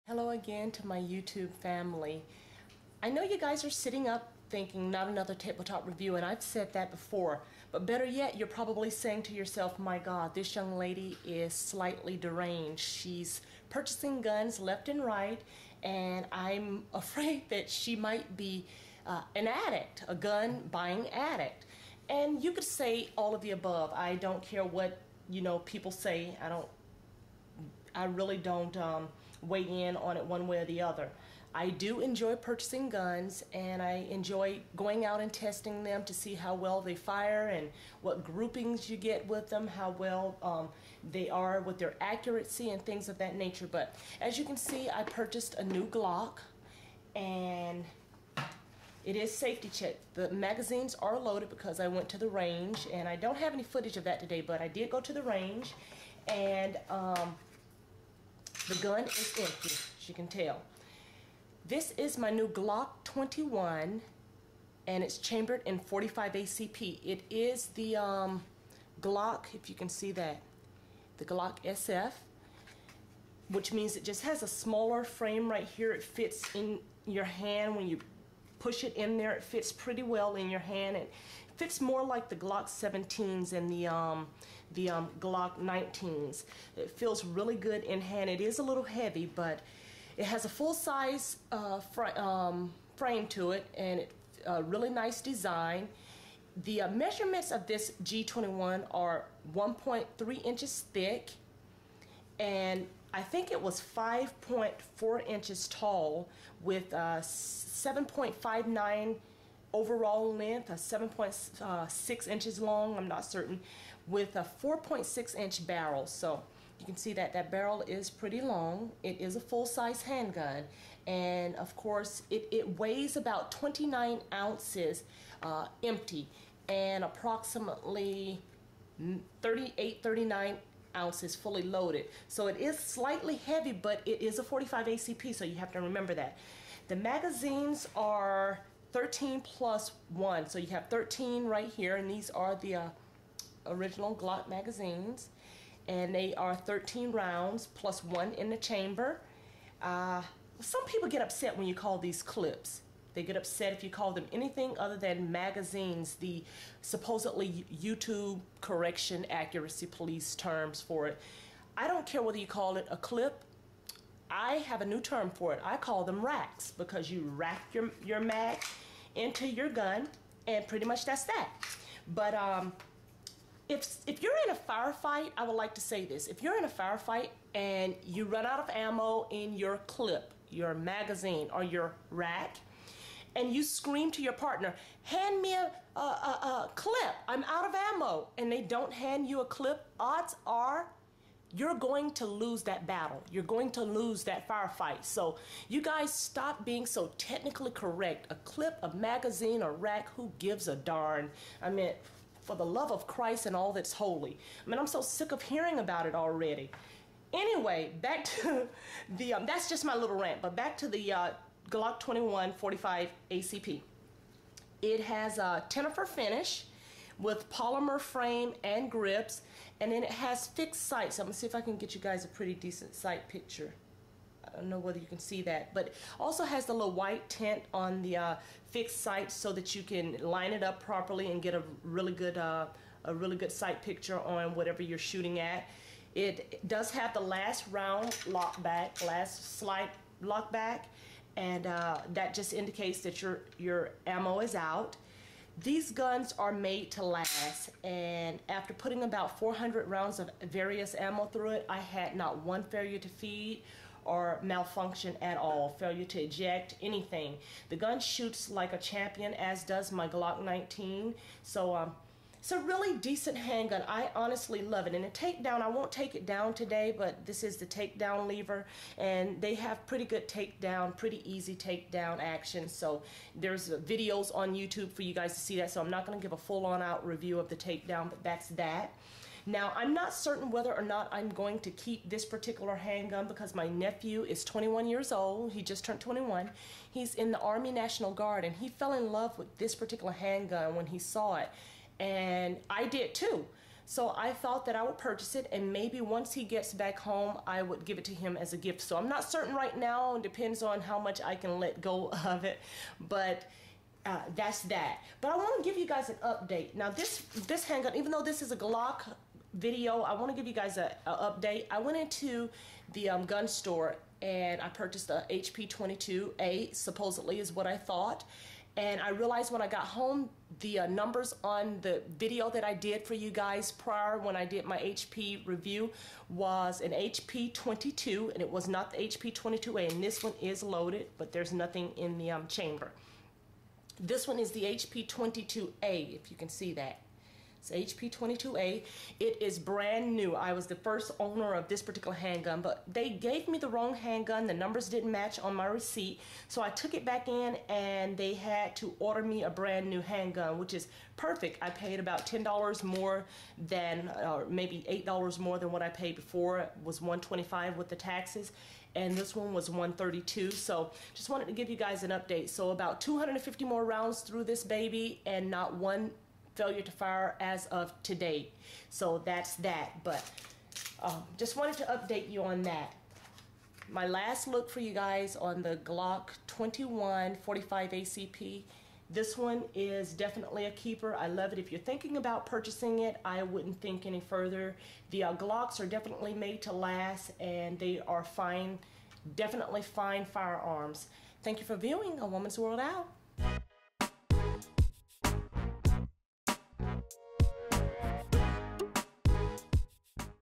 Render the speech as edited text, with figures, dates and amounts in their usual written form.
Hello again to my YouTube family. I know you guys are sitting up thinking not another tabletop review, and I've said that before, but better yet, you're probably saying to yourself, my God, this young lady is slightly deranged. She's purchasing guns left and right, and I'm afraid that she might be an addict, a gun buying addict. And you could say all of the above. I don't care what people say. I really don't weigh in on it one way or the other. I do enjoy purchasing guns, and I enjoy going out and testing them to see how well they fire and what groupings you get with them, how well they are with their accuracy and things of that nature. But as you can see, I purchased a new Glock, and it is safety check. The magazines are loaded because I went to the range, and I don't have any footage of that today, but I did go to the range, and the gun is empty, as you can tell. This is my new Glock 21, and it's chambered in 45 ACP. It is the Glock, if you can see that, the Glock SF, which means it just has a smaller frame right here. It fits in your hand when you push it in there. It fits pretty well in your hand. It fits more like the Glock 17s and the Glock 19s. It feels really good in hand. It is a little heavy, but it has a full-size frame to it, and it really nice design. The measurements of this G21 are 1.3 inches thick, and I think it was 5.4 inches tall, with 7.59 overall length, 7.6 inches long, I'm not certain, with a 4.6 inch barrel. So you can see that that barrel is pretty long. It is a full-size handgun, and of course it weighs about 29 ounces empty, and approximately 39 ounces fully loaded. So it is slightly heavy, but it is a 45 ACP, so you have to remember that. The magazines are 13 plus 1, so you have 13 right here, and these are the original Glock magazines, and they are 13 rounds plus 1 in the chamber. Some people get upset when you call these clips. They get upset if you call them anything other than magazines, the supposedly YouTube correction accuracy police terms for it. I don't care whether you call it a clip. I have a new term for it. I call them racks, because you rack your mag into your gun, and pretty much that's that. But if you're in a firefight, I would like to say this. If you're in a firefight and you run out of ammo in your clip, your magazine, or your rack, and you scream to your partner, hand me a clip, I'm out of ammo, and they don't hand you a clip, odds are you're going to lose that battle. You're going to lose that firefight. So you guys stop being so technically correct. A clip, a magazine, a rack, who gives a darn? I mean, for the love of Christ and all that's holy. I mean, I'm so sick of hearing about it already. Anyway, back to the, that's just my little rant, but back to the Glock 21 45 ACP. It has a tenifer finish with polymer frame and grips, and then it has fixed sights. I'm gonna see if I can get you guys a pretty decent sight picture. I don't know whether you can see that, but it also has the little white tint on the fixed sights so that you can line it up properly and get a really good sight picture on whatever you're shooting at. It does have the last round lock back, last slide lock back, and that just indicates that your ammo is out. These guns are made to last, and after putting about 400 rounds of various ammo through it, I had not one failure to feed or malfunction at all, failure to eject, anything. The gun shoots like a champion, as does my Glock 19. So it's a really decent handgun. I honestly love it. And the takedown, I won't take it down today, but this is the takedown lever, and they have pretty good takedown, pretty easy takedown action. So there's videos on YouTube for you guys to see that, so I'm not going to give a full-on out review of the takedown, but that's that. Now, I'm not certain whether or not I'm going to keep this particular handgun, because my nephew is 21 years old. He just turned 21. He's in the Army National Guard, and he fell in love with this particular handgun when he saw it. And I did too. So I thought that I would purchase it, and maybe once he gets back home, I would give it to him as a gift. So I'm not certain right now, and depends on how much I can let go of it, but that's that. But I want to give you guys an update. Now this handgun, even though this is a Glock video, I want to give you guys a update. I went into the gun store and I purchased a HP 22A, supposedly is what I thought. And I realized when I got home, the numbers on the video that I did for you guys prior when I did my HP review was an HP 22, and it was not the HP 22A. And this one is loaded, but there's nothing in the chamber. This one is the HP 22A, if you can see that. It's HP 22A. It is brand new. I was the first owner of this particular handgun, but they gave me the wrong handgun. The numbers didn't match on my receipt, so I took it back in and they had to order me a brand new handgun, which is perfect. I paid about $10 more than, or maybe $8 more than what I paid before. It was $125 with the taxes, and this one was $132. So just wanted to give you guys an update. So about 250 more rounds through this baby, and not one failure to fire as of today. So that's that. But just wanted to update you on that. My last look for you guys on the Glock 21 45 ACP. This one is definitely a keeper. I love it. If you're thinking about purchasing it, I wouldn't think any further. The Glocks are definitely made to last, and they are fine, definitely fine firearms. Thank you for viewing A Woman's World Out.